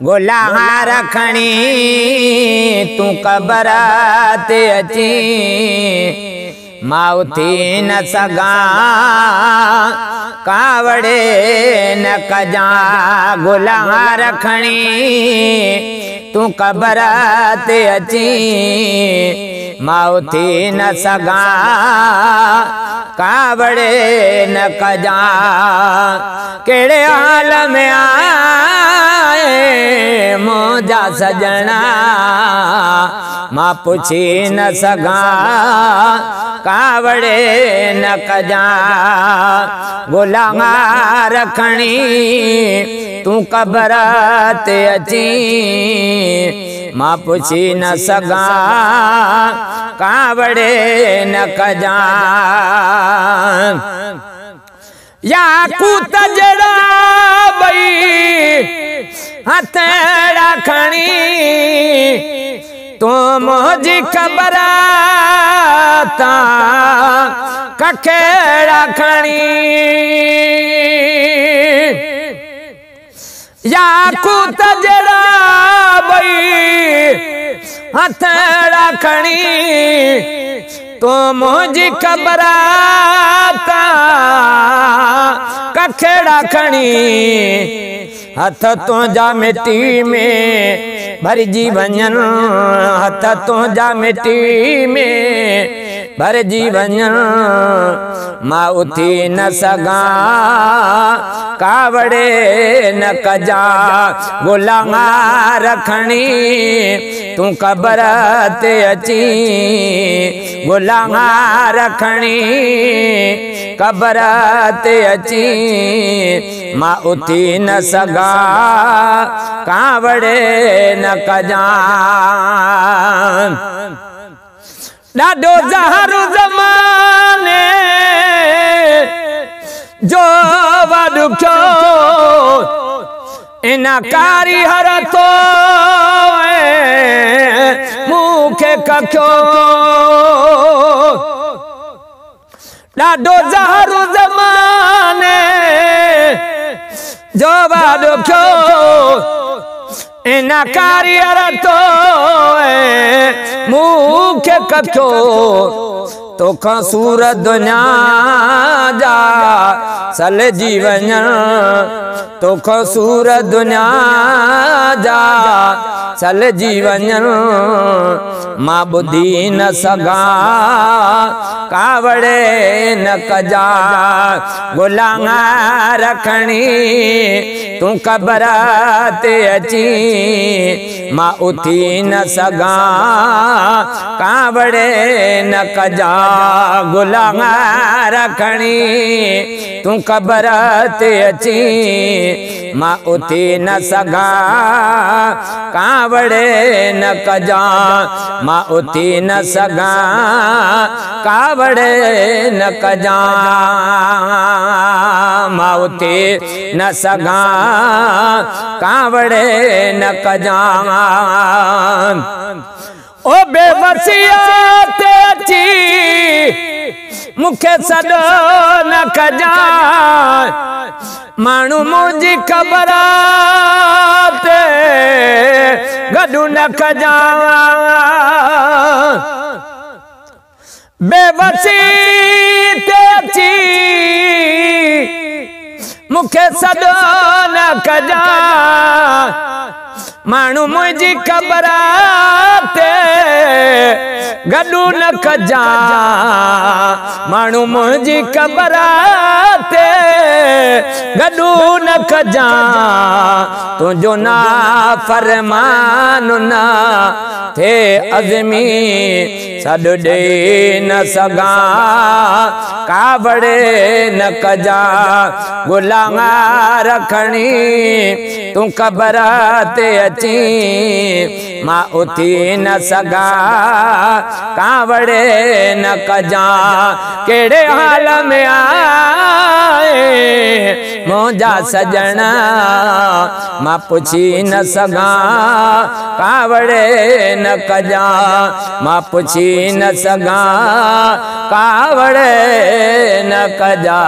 गुलाम रखणी तू कबर ते अची मां उथी न सघां कावड़े न कजां। गुलाम रखणी तू कबर ते अची मां उथी न सघां कावड़े न कजां। केड़े हाल में आए मुंहिंजा सजना मां पुछी न सघां कावड़े न कजां। गुलाम रखणी तू कबर ते अची मां पुछी न सघां कावड़े न कजां। या कूत जड़ा बई हथेड़ा खणी तू मुझी खबर ता कखेड़ा खणी। या कूत जड़ा बई हथेड़ा खणी तू मुझी खबर ता कखेड़ा खणी। हथ तुझा मिट्टी में भरजी वञन हथ तुझा मिट्टी में भरजी वञन मां उथी न सघां कावड़े न कजां। गुलाम रखणी तू कबर ते अची गुलाम रखणी कबर ते अची मां उथी न सघां कावड़े न कजां। ॾाढो ज़हर ज़माने जो वॾुखियो इन कारी हर तो मूंखे कखियो। ॾाढो ज़हर ज़माने जो वॾुखियो इन कारी हर तो मूंखे कखियो। तोखां सूर दुनिया जा सलजी वञण तोखां सूर दुनिया जा सलजी वञण मां ॿुधी न सघां कावड़े न कजां। गुलाम रखणी तू कबर ते अची मां उथी न सघां कावड़े न कजां। गुलाम रखणी तू कबर ते अची मां उथी न सघां कावड़े न कजां। मां उथी न सघां कावड़े न कजां। मां उथी न सघां कावड़े न कजां। ओ बेवसिया ते अची मूंखे सॾो न कजां माण्हू मुंहिंजी ख़बर ते गॾु न कजां। बेवसी ते अची मूंखे सॾो न कजां माण्हू मुंहिंजी ख़बर ते गॾु न कजां। माण्हू मुंहिंजी ख़बर ते गॾु न कजां। तुंहिंजो ना फरमान न थे अज़मी सॾु ॾेई न सघां कावड़े न कजां। गुलाम रखणी तू कबर ते अची मां उथी न सघां कावड़े न कजां। केड़े हाल में आए मुंहिंजा सजणा मां पुछी न सघां कावड़े न कजा मां पुछी न सघां कावड़े न कजा।